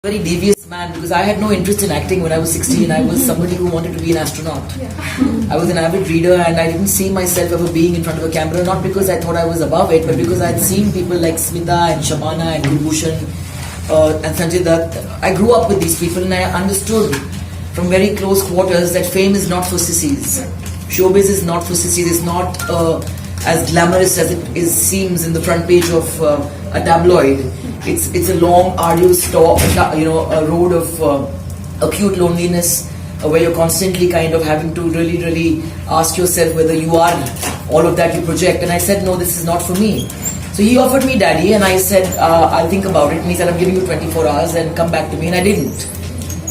Very devious man, because I had no interest in acting when I was 16. I was somebody who wanted to be an astronaut. I was an avid reader and I didn't see myself ever being in front of a camera, not because I thought I was above it, but because I had seen people like Smita and Shabana and Kulbhushan and Sanjay Dutt. I grew up with these people and I understood from very close quarters that fame is not for sissies. Showbiz is not for sissies. It's not as glamorous as it seems in the front page of a tabloid. It's a long, arduous a road of acute loneliness where you're constantly kind of having to really ask yourself whether you are all of that you project. And I said, no, this is not for me. So he offered me Daddy and I said, I'll think about it. And he said, I'm giving you 24 hours and come back to me. And I didn't.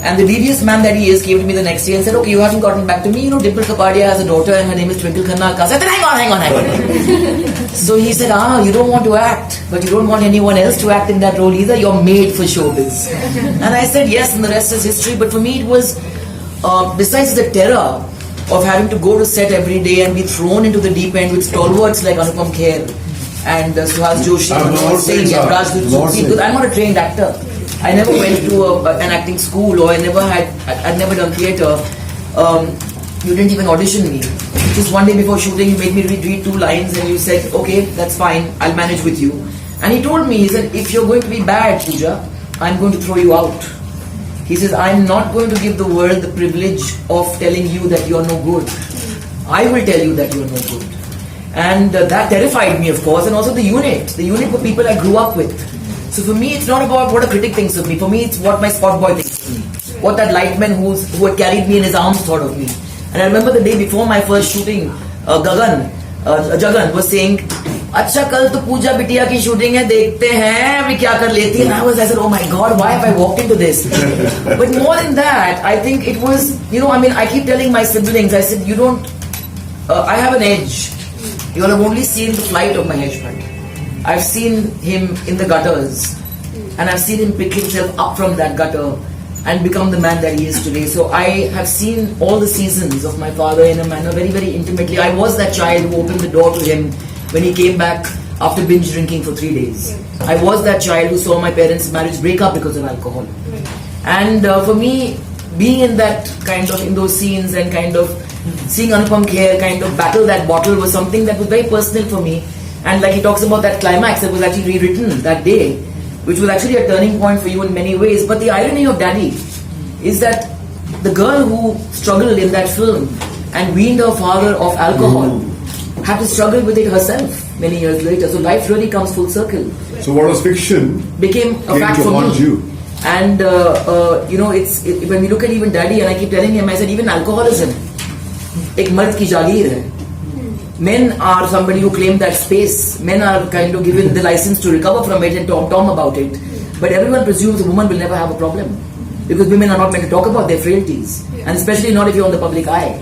And the devious man that he is came to me the next day and said, okay, you haven't gotten back to me. You know, Dimple Kapadia has a daughter and her name is Twinkle Khanna. I said, hang on. So he said, you don't want to act, but you don't want anyone else to act in that role either. You're made for showbiz. And I said, yes, and the rest is history. But for me, it was, besides the terror of having to go to set every day and be thrown into the deep end with stalwarts like Anupam Kher and Suhas Joshi and Rajdoot, because I'm not a trained actor. I never went to an acting school, or I'd never done theatre. You didn't even audition me. Just one day before shooting, you made me read 2 lines and you said, okay, that's fine, I'll manage with you. And he told me, he said, if you're going to be bad, Pooja, I'm going to throw you out. He says, I'm not going to give the world the privilege of telling you that you're no good. I will tell you that you're no good. And that terrified me, of course, and also the unit. The unit were people I grew up with. So for me, it's not about what a critic thinks of me. For me, it's what my spot boy thinks of me. What that lightman who had carried me in his arms thought of me. And I remember the day before my first shooting, Jagan was saying, "Acha, kal to Pooja Bittiya ki shooting hai, dekhte hain, abhi kya kar leti hai." And I said, oh my God, why have I walked into this? But more than that, I think it was, I keep telling my siblings, I said, I have an edge. You all have only seen the flight of Mahesh Bhatt. I've seen him in the gutters and I've seen him pick himself up from that gutter and become the man that he is today. So I have seen all the seasons of my father in a manner very intimately. I was that child who opened the door to him when he came back after binge drinking for 3 days. I was that child who saw my parents' marriage break up because of alcohol. And for me, being in those scenes and kind of seeing Anupam Kher kind of battle that bottle was something that was very personal for me. And like he talks about that climax that was actually rewritten that day, which was actually a turning point for you in many ways. But the irony of Daddy is that the girl who struggled in that film and weaned her father of alcohol had to struggle with it herself many years later. So life really comes full circle. So what was fiction became a fact for me. You. And when we look at even Daddy, and I keep telling him, I said, even alcoholism, ek mard ki jagir hai. Men are somebody who claim that space. Men are kind of given the license to recover from it and talk about it. But everyone presumes a woman will never have a problem, because women are not meant to talk about their frailties, and especially not if you're on the public eye.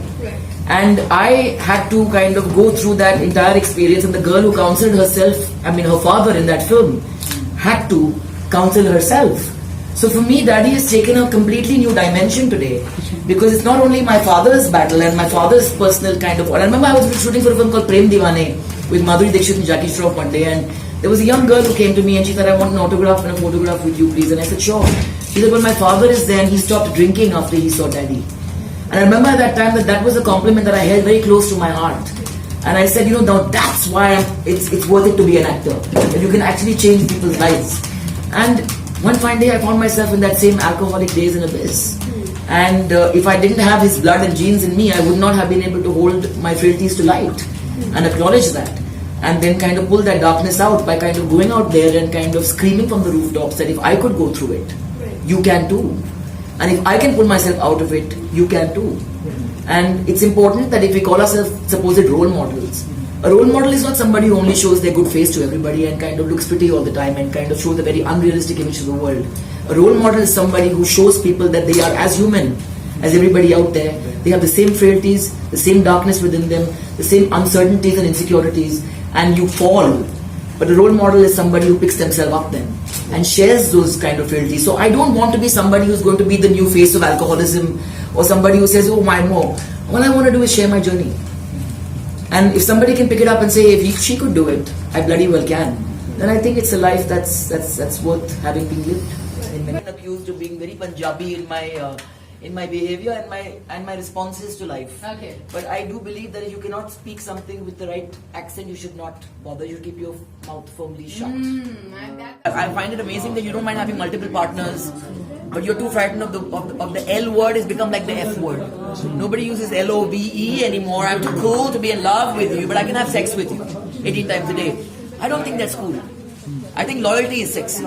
And I had to kind of go through that entire experience, and the girl who counseled herself, her father in that film, had to counsel herself. So for me, Daddy has taken a completely new dimension today, because it's not only my father's battle and my father's personal kind of... I remember I was shooting for a film called Prem Deewane with Madhuri Dixit and Jackie Shroff one day, and there was a young girl who came to me and she said, I want an autograph and a photograph with you, please. And I said, sure. She said, well, my father is there and he stopped drinking after he saw Daddy. And I remember at that time that was a compliment that I held very close to my heart. And I said, now that's why it's worth it to be an actor. That you can actually change people's lives. And one fine day I found myself in that same alcoholic days in abyss. And if I didn't have his blood and genes in me, I would not have been able to hold my frailties to light and acknowledge that. And then kind of pull that darkness out by kind of going out there and kind of screaming from the rooftops that if I could go through it, you can too. And if I can pull myself out of it, you can too. And it's important that if we call ourselves supposed role models, a role model is not somebody who only shows their good face to everybody and kind of looks pretty all the time and kind of shows a very unrealistic image to the world. A role model is somebody who shows people that they are as human as everybody out there. They have the same frailties, the same darkness within them, the same uncertainties and insecurities, and you fall. But a role model is somebody who picks themselves up then and shares those kind of frailties. So I don't want to be somebody who's going to be the new face of alcoholism or somebody who says, oh, my more. All I want to do is share my journey. And if somebody can pick it up and say, if she could do it, I bloody well can, then I think it's a life that's worth having been lived. men. I've been accused of being very Punjabi in my behavior and my responses to life. Okay. But I do believe that if you cannot speak something with the right accent, you should not bother. You should keep your mouth firmly shut. I find it amazing that you don't mind having multiple partners, but you're too frightened of the L word. Has become like the F word. Nobody uses LOVE anymore. I'm too cool to be in love with you, but I can have sex with you 18 times a day. I don't think that's cool. I think loyalty is sexy.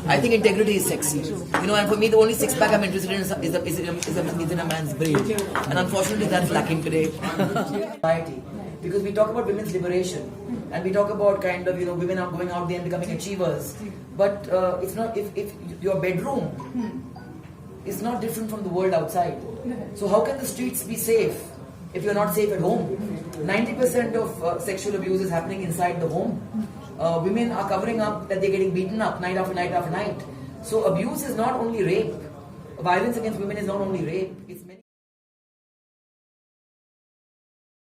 I think integrity is sexy. You know, and for me, the only six-pack I'm interested in is in a man's brain. And unfortunately, that's lacking today. Because we talk about women's liberation, and we talk about kind of, you know, women are going out there and becoming achievers. But it's not, if your bedroom is not different from the world outside. So how can the streets be safe if you're not safe at home? 90% of sexual abuse is happening inside the home. Women are covering up that they're getting beaten up night after night after night. So abuse is not only rape. Violence against women is not only rape. It's many